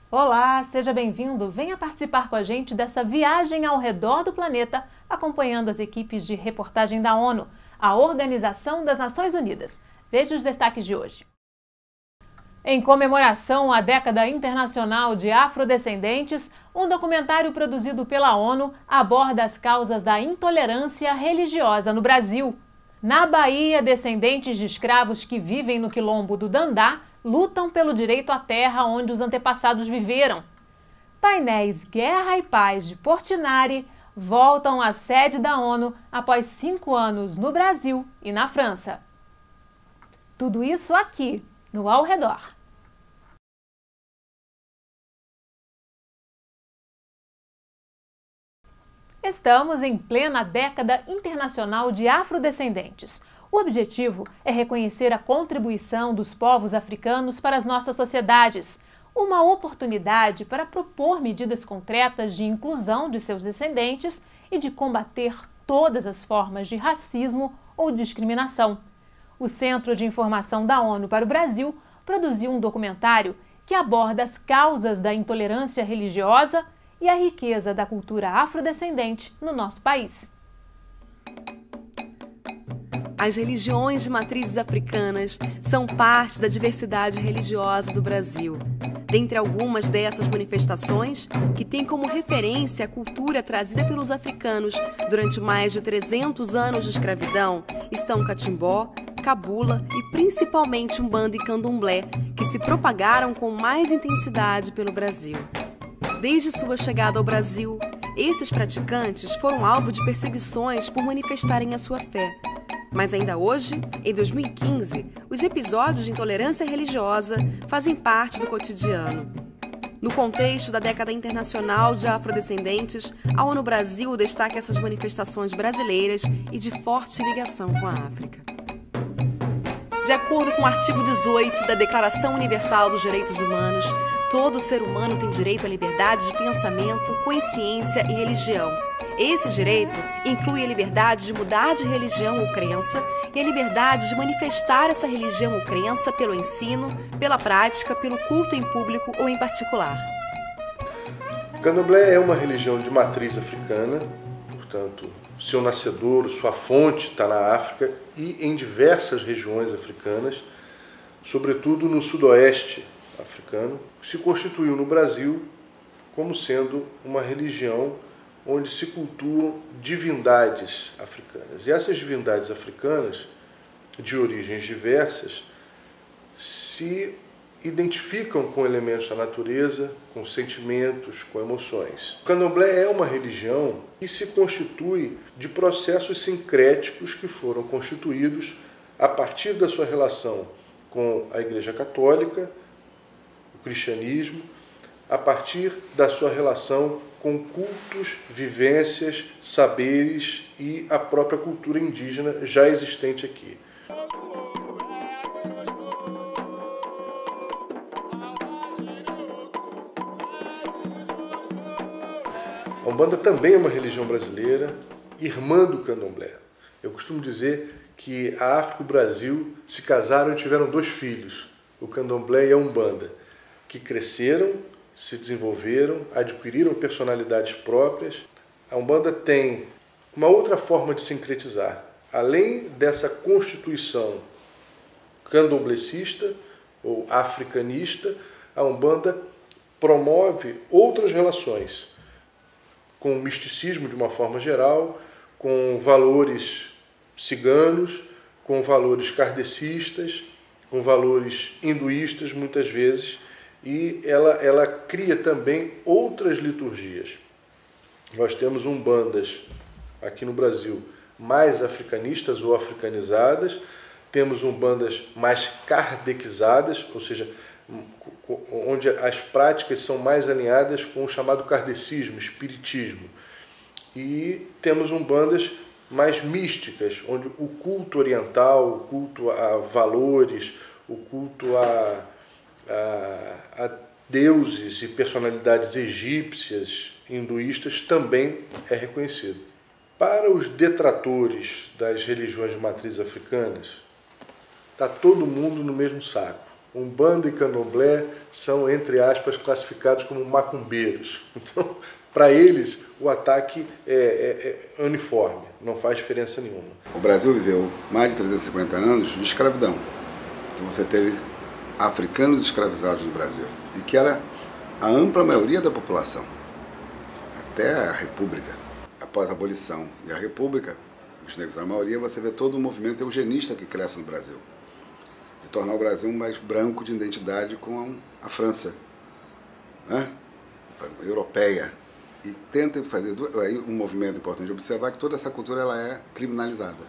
Olá, seja bem-vindo. Venha participar com a gente dessa viagem ao redor do planeta, acompanhando as equipes de reportagem da ONU, a Organização das Nações Unidas. Veja os destaques de hoje. Em comemoração à Década Internacional de Afrodescendentes, um documentário produzido pela ONU aborda as causas da intolerância religiosa no Brasil. Na Bahia, descendentes de escravos que vivem no quilombo do Dandá lutam pelo direito à terra onde os antepassados viveram. Painéis Guerra e Paz de Portinari voltam à sede da ONU após 5 anos no Brasil e na França. Tudo isso aqui, no Ao Redor. Estamos em plena Década Internacional de Afrodescendentes. O objetivo é reconhecer a contribuição dos povos africanos para as nossas sociedades, uma oportunidade para propor medidas concretas de inclusão de seus descendentes e de combater todas as formas de racismo ou discriminação. O Centro de Informação da ONU para o Brasil produziu um documentário que aborda as causas da intolerância religiosa e a riqueza da cultura afrodescendente no nosso país. As religiões de matrizes africanas são parte da diversidade religiosa do Brasil. Dentre algumas dessas manifestações, que têm como referência a cultura trazida pelos africanos durante mais de 300 anos de escravidão, estão Catimbó, Cabula e principalmente Umbanda e Candomblé, que se propagaram com mais intensidade pelo Brasil. Desde sua chegada ao Brasil, esses praticantes foram alvo de perseguições por manifestarem a sua fé. Mas ainda hoje, em 2015, os episódios de intolerância religiosa fazem parte do cotidiano. No contexto da Década Internacional de Afrodescendentes, a ONU Brasil destaca essas manifestações brasileiras e de forte ligação com a África. De acordo com o artigo 18 da Declaração Universal dos Direitos Humanos, todo ser humano tem direito à liberdade de pensamento, consciência e religião. Esse direito inclui a liberdade de mudar de religião ou crença e a liberdade de manifestar essa religião ou crença pelo ensino, pela prática, pelo culto em público ou em particular. O Candomblé é uma religião de matriz africana, portanto, seu nascedouro, sua fonte está na África e em diversas regiões africanas, sobretudo no sudoeste africano, se constituiu no Brasil como sendo uma religião onde se cultuam divindades africanas. E essas divindades africanas, de origens diversas, se identificam com elementos da natureza, com sentimentos, com emoções. O Candomblé é uma religião que se constitui de processos sincréticos que foram constituídos a partir da sua relação com a Igreja Católica, o cristianismo, a partir da sua relação com cultos, vivências, saberes e a própria cultura indígena já existente aqui. A Umbanda também é uma religião brasileira, irmã do Candomblé. Eu costumo dizer que a África e o Brasil se casaram e tiveram 2 filhos, o Candomblé e a Umbanda, que cresceram, se desenvolveram, adquiriram personalidades próprias. A Umbanda tem uma outra forma de sincretizar. Além dessa constituição candomblecista ou africanista, a Umbanda promove outras relações com o misticismo de uma forma geral, com valores ciganos, com valores kardecistas, com valores hinduístas muitas vezes, e ela cria também outras liturgias. Nós temos umbandas aqui no Brasil mais africanistas ou africanizadas, temos umbandas mais kardecizadas, ou seja, onde as práticas são mais alinhadas com o chamado kardecismo, espiritismo. E temos umbandas mais místicas, onde o culto oriental, o culto a valores, o culto a deuses e personalidades egípcias, hinduístas, também é reconhecido. Para os detratores das religiões de matriz africanas, está todo mundo no mesmo saco. Umbanda e Candomblé são, entre aspas, classificados como macumbeiros. Então, para eles, o ataque é uniforme, não faz diferença nenhuma. O Brasil viveu mais de 350 anos de escravidão. Então você teve africanos escravizados no Brasil, e que era a ampla maioria da população, até a República. Após a abolição e a República, os negros a maioria, você vê todo o movimento eugenista que cresce no Brasil, de tornar o Brasil mais branco de identidade com a França, né? Europeia. E tenta fazer aí um movimento importante de observar que toda essa cultura ela é criminalizada,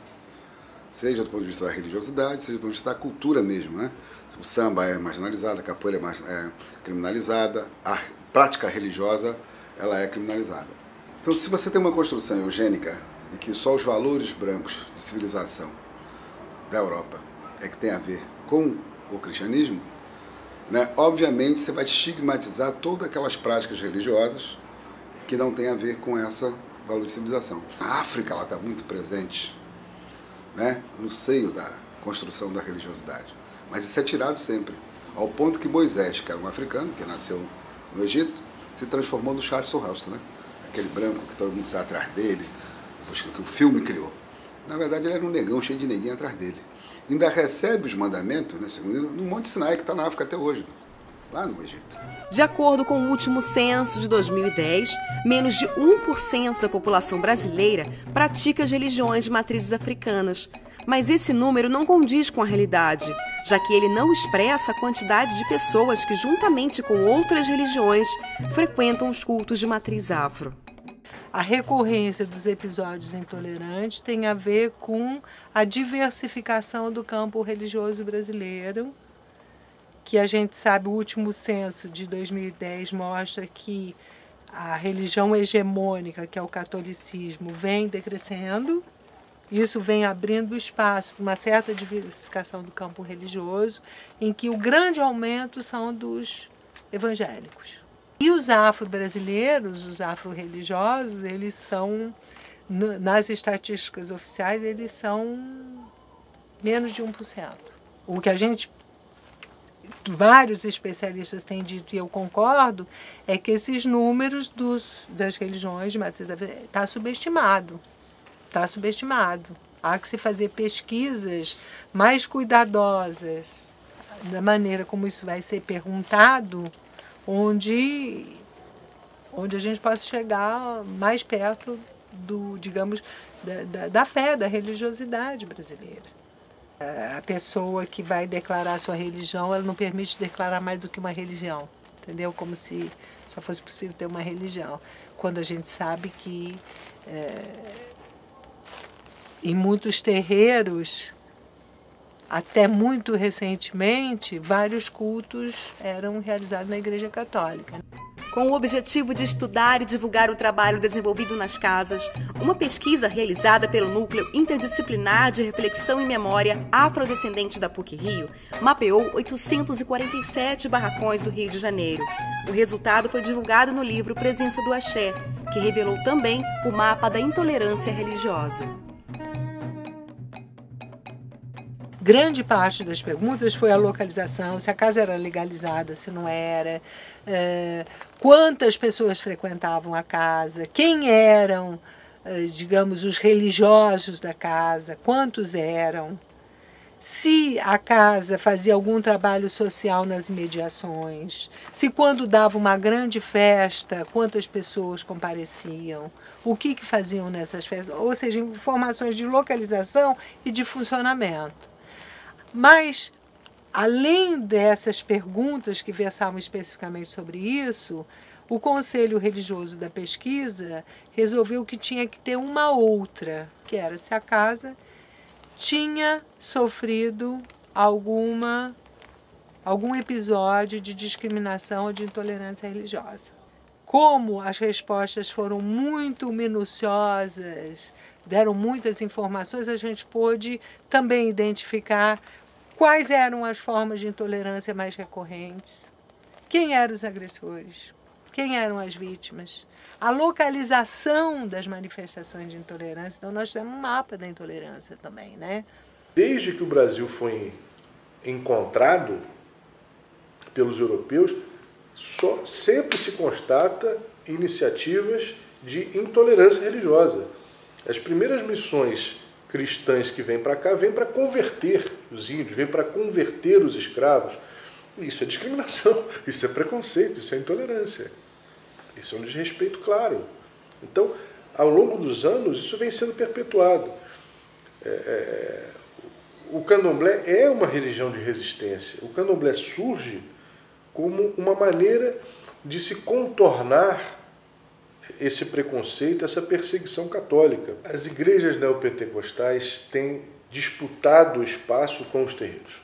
seja do ponto de vista da religiosidade, seja do ponto de vista da cultura mesmo, né? O samba é marginalizado, a capoeira é criminalizada, a prática religiosa ela é criminalizada. Então, se você tem uma construção eugênica em que só os valores brancos de civilização da Europa é que tem a ver com o cristianismo, né? Obviamente você vai estigmatizar todas aquelas práticas religiosas que não tem a ver com essa valor de civilização. A África está muito presente, né, no seio da construção da religiosidade. Mas isso é tirado sempre, ao ponto que Moisés, que era um africano, que nasceu no Egito, se transformou no Charleston Heston, né? Aquele branco que todo mundo sai atrás dele, que o filme criou. Na verdade, ele era um negão cheio de neguinho atrás dele. Ainda recebe os mandamentos, né, no Monte Sinai, que está na África até hoje, lá no Egito. De acordo com o último censo de 2010, menos de 1% da população brasileira pratica as religiões de matrizes africanas. Mas esse número não condiz com a realidade, já que ele não expressa a quantidade de pessoas que, juntamente com outras religiões, frequentam os cultos de matriz afro. A recorrência dos episódios intolerantes tem a ver com a diversificação do campo religioso brasileiro, que a gente sabe, o último censo de 2010 mostra que a religião hegemônica, que é o catolicismo, vem decrescendo. Isso vem abrindo espaço para uma certa diversificação do campo religioso, em que o grande aumento são dos evangélicos. E os afro-brasileiros, os afro-religiosos, eles são, nas estatísticas oficiais, eles são menos de 1%. O que vários especialistas têm dito, e eu concordo, é que esses números das religiões de matriz está subestimado. Está subestimado. Há que se fazer pesquisas mais cuidadosas da maneira como isso vai ser perguntado, onde a gente possa chegar mais perto da fé, da religiosidade brasileira. A pessoa que vai declarar sua religião, ela não permite declarar mais do que uma religião, entendeu? Como se só fosse possível ter uma religião, quando a gente sabe que em muitos terreiros, até muito recentemente, vários cultos eram realizados na Igreja Católica. Com o objetivo de estudar e divulgar o trabalho desenvolvido nas casas, uma pesquisa realizada pelo Núcleo Interdisciplinar de Reflexão e Memória Afrodescendente da PUC-Rio mapeou 847 barracões do Rio de Janeiro. O resultado foi divulgado no livro Presença do Axé, que revelou também o mapa da intolerância religiosa. Grande parte das perguntas foi a localização, se a casa era legalizada, se não era, quantas pessoas frequentavam a casa, quem eram, digamos, os religiosos da casa, quantos eram, se a casa fazia algum trabalho social nas imediações, se quando dava uma grande festa, quantas pessoas compareciam, o que faziam nessas festas, ou seja, informações de localização e de funcionamento. Mas, além dessas perguntas que versavam especificamente sobre isso, o Conselho Religioso da Pesquisa resolveu que tinha que ter uma outra, que era se a casa tinha sofrido algum episódio de discriminação ou de intolerância religiosa. como as respostas foram muito minuciosas, deram muitas informações, a gente pôde também identificar quais eram as formas de intolerância mais recorrentes, quem eram os agressores, quem eram as vítimas, a localização das manifestações de intolerância. Então nós temos um mapa da intolerância também, né? Desde que o Brasil foi encontrado pelos europeus, sempre se constata iniciativas de intolerância religiosa. As primeiras missões cristãs que vêm para cá, vêm para converter os índios, vêm para converter os escravos. Isso é discriminação, isso é preconceito, isso é intolerância. Isso é um desrespeito claro. Então, ao longo dos anos, isso vem sendo perpetuado. O candomblé é uma religião de resistência. O candomblé surge como uma maneira de se contornar esse preconceito, essa perseguição católica. As igrejas neopentecostais têm disputado o espaço com os terreiros.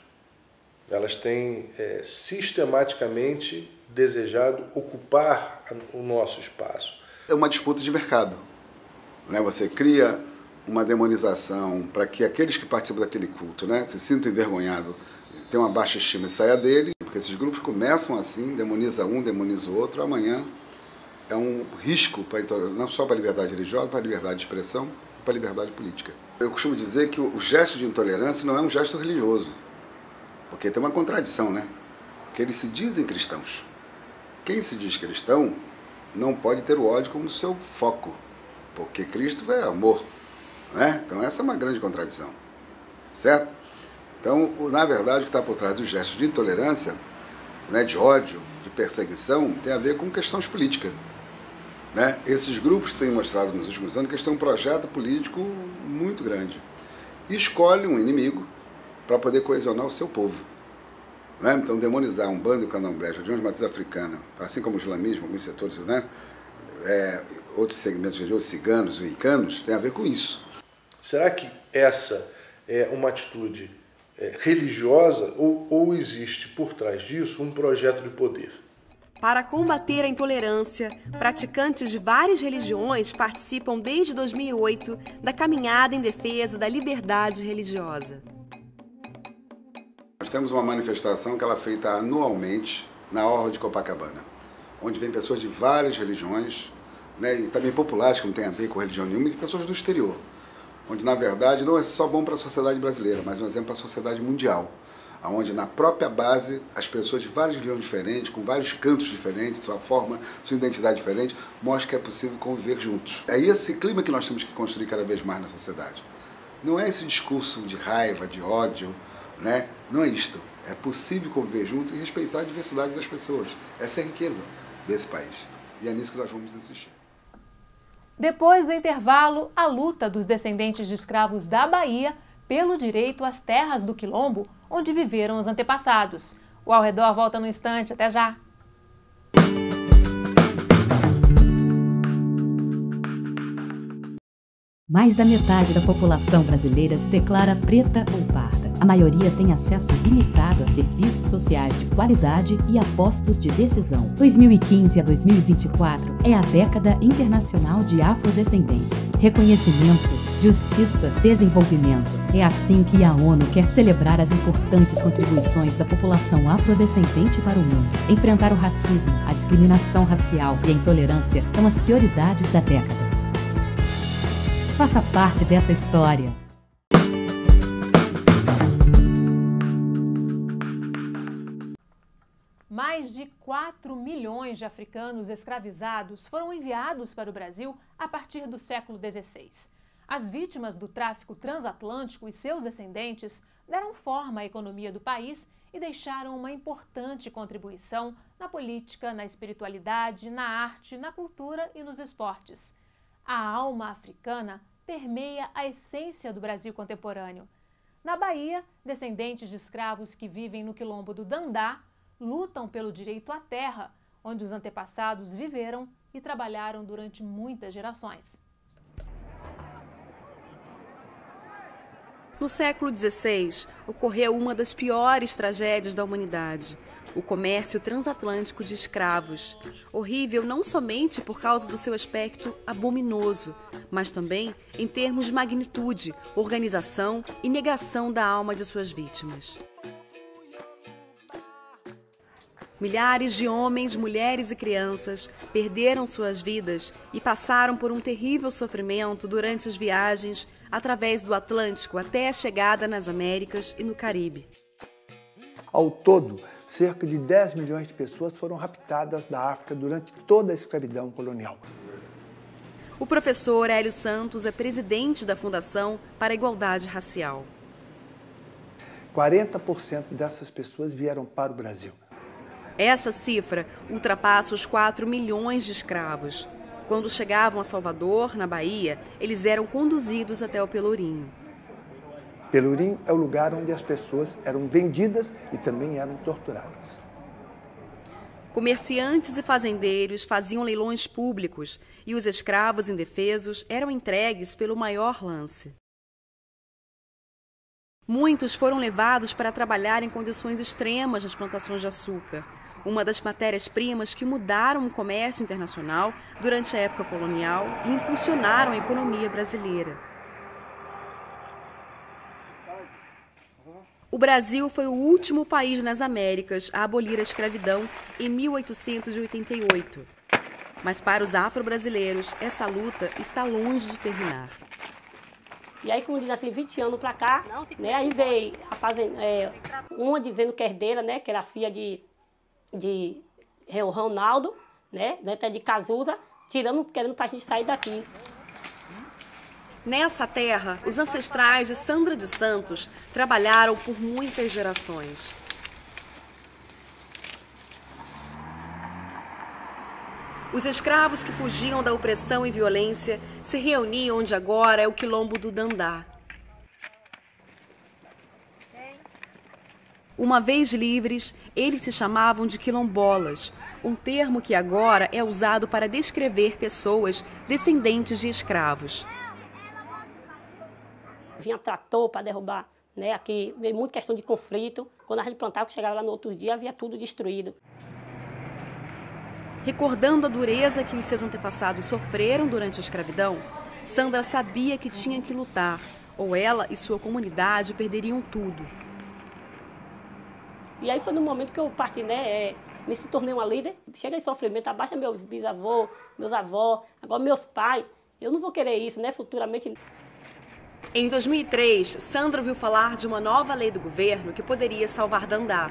Elas têm sistematicamente desejado ocupar o nosso espaço. É uma disputa de mercado, né? Você cria uma demonização para que aqueles que participam daquele culto, né, se sintam envergonhados, tenham uma baixa estima e saia dele, porque esses grupos começam assim, demoniza um, demoniza o outro, amanhã é um risco não só para a liberdade religiosa, para a liberdade de expressão e para a liberdade política. Eu costumo dizer que o gesto de intolerância não é um gesto religioso, porque tem uma contradição, né? Porque eles se dizem cristãos. Quem se diz cristão não pode ter o ódio como seu foco, porque Cristo é amor, né? Então essa é uma grande contradição, certo? Então, na verdade, o que está por trás do gesto de intolerância, né, de ódio, de perseguição, tem a ver com questões políticas. Né? Esses grupos têm mostrado nos últimos anos que eles têm um projeto político muito grande. E escolhe um inimigo para poder coesionar o seu povo. Né? Então, demonizar um bando de candomblé, de uma matriz africana, assim como o islamismo, alguns setores, né? Outros segmentos religiosos, ciganos, wicanos, tem a ver com isso. Será que essa é uma atitude religiosa ou existe por trás disso um projeto de poder? Para combater a intolerância, praticantes de várias religiões participam desde 2008 da caminhada em defesa da liberdade religiosa. Nós temos uma manifestação que ela é feita anualmente na Orla de Copacabana, onde vem pessoas de várias religiões, né, e também populares, que não tem a ver com religião nenhuma, e pessoas do exterior, onde na verdade não é só bom para a sociedade brasileira, mas um exemplo para a sociedade mundial, onde na própria base as pessoas de várias religiões diferentes, com vários cantos diferentes, sua forma, sua identidade diferente, mostram que é possível conviver juntos. É esse clima que nós temos que construir cada vez mais na sociedade. Não é esse discurso de raiva, de ódio, né? Não é isto. É possível conviver juntos e respeitar a diversidade das pessoas. Essa é a riqueza desse país. E é nisso que nós vamos insistir. Depois do intervalo, a luta dos descendentes de escravos da Bahia pelo direito às terras do Quilombo, onde viveram os antepassados. O Ao Redor volta no instante. Até já! Mais da metade da população brasileira se declara preta ou parda. A maioria tem acesso limitado a serviços sociais de qualidade e a postos de decisão. 2015 a 2024 é a década internacional de afrodescendentes. Reconhecimento, justiça, desenvolvimento. É assim que a ONU quer celebrar as importantes contribuições da população afrodescendente para o mundo. Enfrentar o racismo, a discriminação racial e a intolerância são as prioridades da década. Faça parte dessa história. Mais de 4 milhões de africanos escravizados foram enviados para o Brasil a partir do século XVI. As vítimas do tráfico transatlântico e seus descendentes deram forma à economia do país e deixaram uma importante contribuição na política, na espiritualidade, na arte, na cultura e nos esportes. A alma africana permeia a essência do Brasil contemporâneo. Na Bahia, descendentes de escravos que vivem no quilombo do Dandá lutam pelo direito à terra, onde os antepassados viveram e trabalharam durante muitas gerações. No século XVI, ocorreu uma das piores tragédias da humanidade: o comércio transatlântico de escravos. Horrível não somente por causa do seu aspecto abominoso, mas também em termos de magnitude, organização e negação da alma de suas vítimas. Milhares de homens, mulheres e crianças perderam suas vidas e passaram por um terrível sofrimento durante as viagens através do Atlântico até a chegada nas Américas e no Caribe. Ao todo, cerca de 10 milhões de pessoas foram raptadas da África durante toda a escravidão colonial. O professor Hélio Santos é presidente da Fundação para a Igualdade Racial. 40% dessas pessoas vieram para o Brasil. Essa cifra ultrapassa os 4 milhões de escravos. Quando chegavam a Salvador, na Bahia, eles eram conduzidos até o Pelourinho. Pelourinho é o lugar onde as pessoas eram vendidas e também eram torturadas. Comerciantes e fazendeiros faziam leilões públicos e os escravos indefesos eram entregues pelo maior lance. Muitos foram levados para trabalhar em condições extremas nas plantações de açúcar, uma das matérias-primas que mudaram o comércio internacional durante a época colonial e impulsionaram a economia brasileira. O Brasil foi o último país nas Américas a abolir a escravidão em 1888. Mas para os afro-brasileiros, essa luta está longe de terminar. E aí, como diz assim, 20 anos para cá, né, aí veio uma dizendo que é herdeira, né, que era filha de Ronaldo, né, até de Cazuza, querendo para a gente sair daqui. Nessa terra, os ancestrais de Sandra de Santos trabalharam por muitas gerações. Os escravos que fugiam da opressão e violência se reuniam onde agora é o quilombo do Dandá. Uma vez livres, eles se chamavam de quilombolas, um termo que agora é usado para descrever pessoas descendentes de escravos. Vinha trator para derrubar, né? Aqui veio muita questão de conflito. Quando a gente plantava, chegava lá no outro dia, havia tudo destruído. Recordando a dureza que os seus antepassados sofreram durante a escravidão, Sandra sabia que tinha que lutar, ou ela e sua comunidade perderiam tudo. E aí foi no momento que eu parti, né? Me se tornei uma líder. Chega em sofrimento, abaixa meus bisavôs, meus avós, agora meus pais. Eu não vou querer isso, né? Futuramente. Em 2003, Sandra ouviu falar de uma nova lei do governo que poderia salvar Dandá.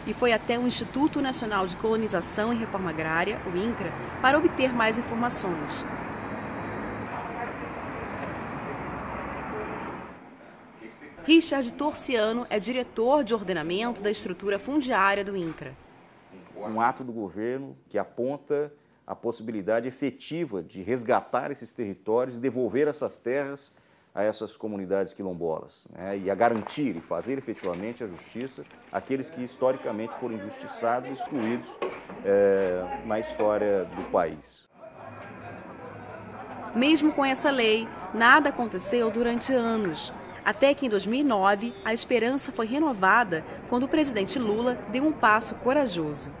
E foi até o Instituto Nacional de Colonização e Reforma Agrária, o INCRA, para obter mais informações. Richard Torciano é diretor de ordenamento da estrutura fundiária do INCRA. Um ato do governo que aponta a possibilidade efetiva de resgatar esses territórios e devolver essas terras a essas comunidades quilombolas, né, e a garantir e fazer efetivamente a justiça àqueles que historicamente foram injustiçados e excluídos na história do país. Mesmo com essa lei, nada aconteceu durante anos, até que em 2009 a esperança foi renovada quando o presidente Lula deu um passo corajoso.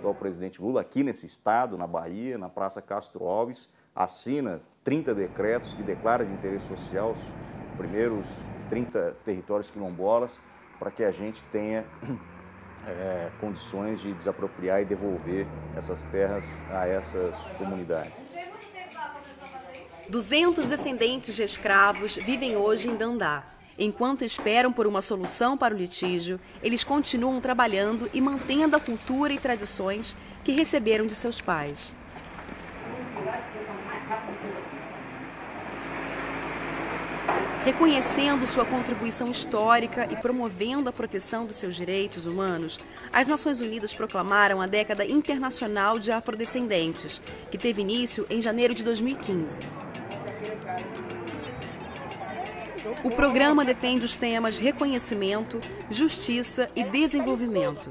O presidente Lula, aqui nesse estado, na Bahia, na Praça Castro Alves, assina 30 decretos que declaram de interesse social os primeiros 30 territórios quilombolas para que a gente tenha condições de desapropriar e devolver essas terras a essas comunidades. 200 descendentes de escravos vivem hoje em Dandá. Enquanto esperam por uma solução para o litígio, eles continuam trabalhando e mantendo a cultura e tradições que receberam de seus pais. Reconhecendo sua contribuição histórica e promovendo a proteção dos seus direitos humanos, as Nações Unidas proclamaram a Década Internacional de Afrodescendentes, que teve início em janeiro de 2015. O programa defende os temas reconhecimento, justiça e desenvolvimento.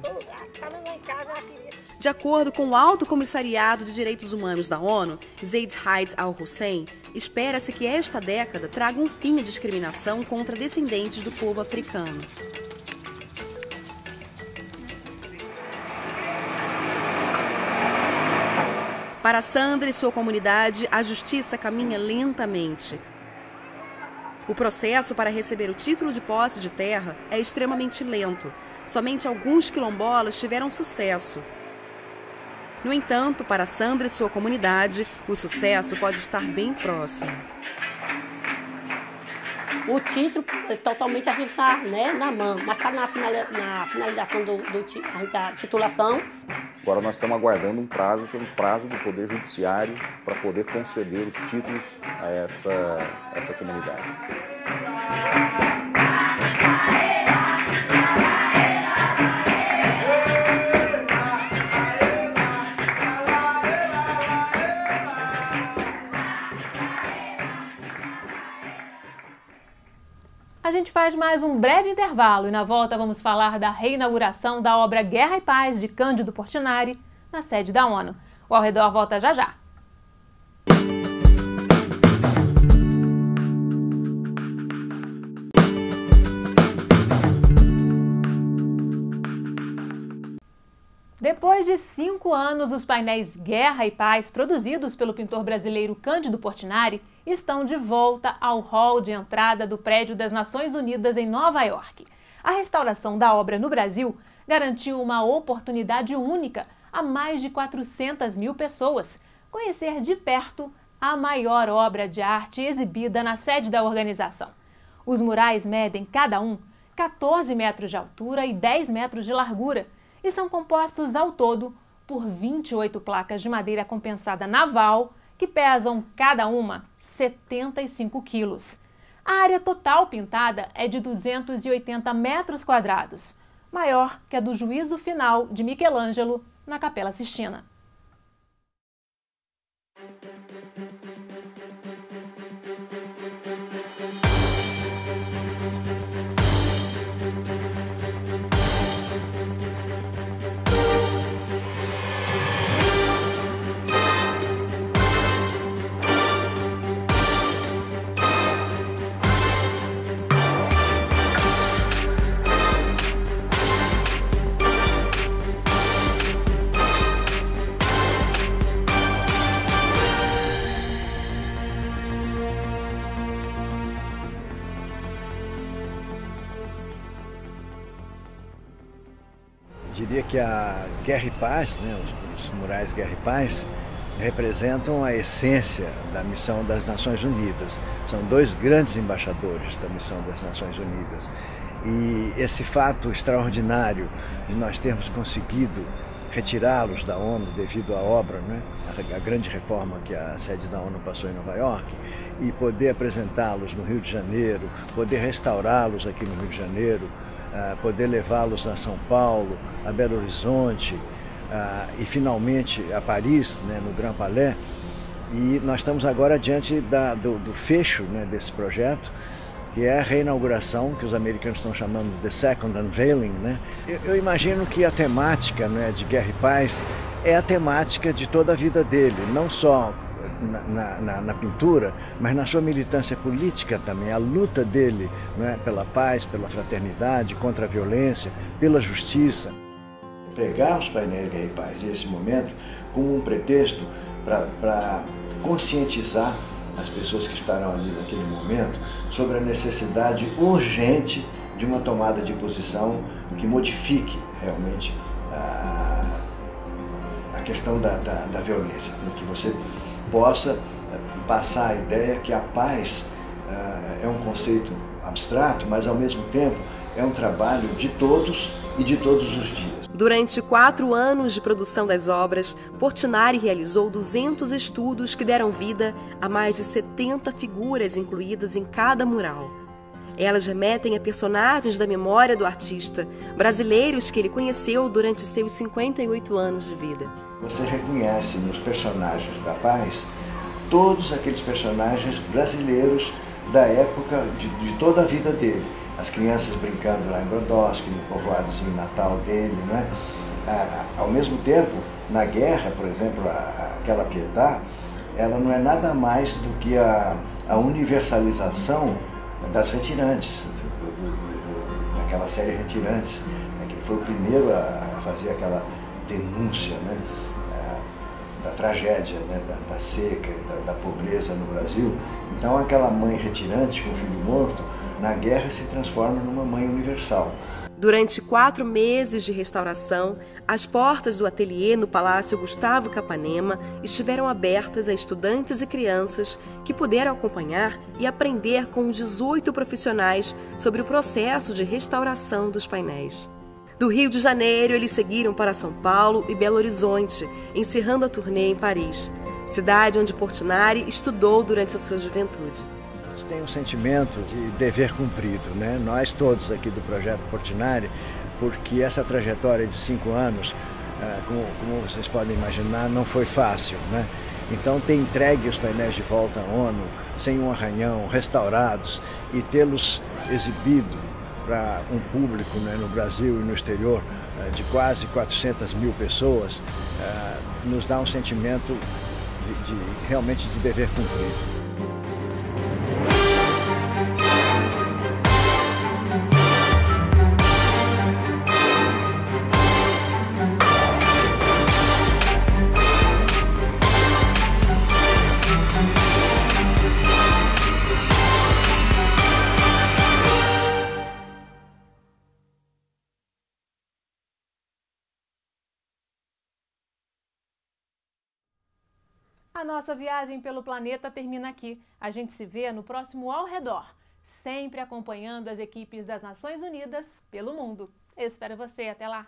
De acordo com o Alto Comissariado de Direitos Humanos da ONU, Zeid Ra'ad Al-Hussein, espera-se que esta década traga um fim à discriminação contra descendentes do povo africano. Para Sandra e sua comunidade, a justiça caminha lentamente. O processo para receber o título de posse de terra é extremamente lento. Somente alguns quilombolas tiveram sucesso. No entanto, para Sandra e sua comunidade, o sucesso pode estar bem próximo. O título, totalmente a gente está, né, na mão, mas está na finalização da titulação. Agora nós estamos aguardando um prazo, que é um prazo do Poder Judiciário para poder conceder os títulos a essa comunidade. A gente faz mais um breve intervalo e na volta vamos falar da reinauguração da obra Guerra e Paz de Cândido Portinari na sede da ONU. O Ao Redor volta já já. Depois de 5 anos, os painéis Guerra e Paz, produzidos pelo pintor brasileiro Cândido Portinari, estão de volta ao hall de entrada do prédio das Nações Unidas em Nova York. A restauração da obra no Brasil garantiu uma oportunidade única a mais de 400 mil pessoas conhecer de perto a maior obra de arte exibida na sede da organização. Os murais medem cada um 14 metros de altura e 10 metros de largura e são compostos ao todo por 28 placas de madeira compensada naval que pesam cada uma 75 quilos. A área total pintada é de 280 metros quadrados, maior que a do Juízo Final de Michelangelo na Capela Sistina. Diria que a Guerra e Paz, né, os murais Guerra e Paz, representam a essência da missão das Nações Unidas. São 2 grandes embaixadores da missão das Nações Unidas. E esse fato extraordinário de nós termos conseguido retirá-los da ONU devido à obra, né, a grande reforma que a sede da ONU passou em Nova York, e poder apresentá-los no Rio de Janeiro, poder restaurá-los aqui no Rio de Janeiro, poder levá-los a São Paulo, a Belo Horizonte e finalmente a Paris, né, no Grand Palais. E nós estamos agora diante do fecho, né, desse projeto, que é a reinauguração, que os americanos estão chamando de Second Unveiling, né? Eu imagino que a temática, né, de Guerra e Paz é a temática de toda a vida dele, não só na pintura, mas na sua militância política também, a luta dele, né, pela paz, pela fraternidade, contra a violência, pela justiça. Pegar os painéis Guerra e Paz nesse momento como um pretexto para conscientizar as pessoas que estarão ali naquele momento sobre a necessidade urgente de uma tomada de posição que modifique realmente a questão da violência, né? Que você possa passar a ideia que a paz é um conceito abstrato, mas ao mesmo tempo é um trabalho de todos e de todos os dias. Durante 4 anos de produção das obras, Portinari realizou 200 estudos que deram vida a mais de 70 figuras incluídas em cada mural. Elas remetem a personagens da memória do artista, brasileiros que ele conheceu durante seus 58 anos de vida. Você reconhece nos personagens da paz todos aqueles personagens brasileiros da época de toda a vida dele. As crianças brincando lá em Brodowski, no povoadozinho natal dele, né? Ao mesmo tempo, na guerra, por exemplo, aquela Pietà, ela não é nada mais do que a universalização das retirantes, daquela série Retirantes, que foi o primeiro a fazer aquela denúncia, né, da tragédia, né, da seca, da pobreza no Brasil. Então aquela mãe retirante com o filho morto, na guerra se transforma numa mãe universal. Durante 4 meses de restauração, as portas do ateliê no Palácio Gustavo Capanema estiveram abertas a estudantes e crianças que puderam acompanhar e aprender com os 18 profissionais sobre o processo de restauração dos painéis. Do Rio de Janeiro, eles seguiram para São Paulo e Belo Horizonte, encerrando a turnê em Paris, cidade onde Portinari estudou durante a sua juventude. Tem um sentimento de dever cumprido, né? Nós todos aqui do Projeto Portinari, porque essa trajetória de 5 anos, como vocês podem imaginar, não foi fácil, né? Então ter entregue os painéis de volta à ONU, sem um arranhão, restaurados, e tê-los exibido para um público, né, no Brasil e no exterior de quase 400 mil pessoas, nos dá um sentimento realmente de dever cumprido. A nossa viagem pelo planeta termina aqui. A gente se vê no próximo Ao Redor, sempre acompanhando as equipes das Nações Unidas pelo mundo. Eu espero você. Até lá!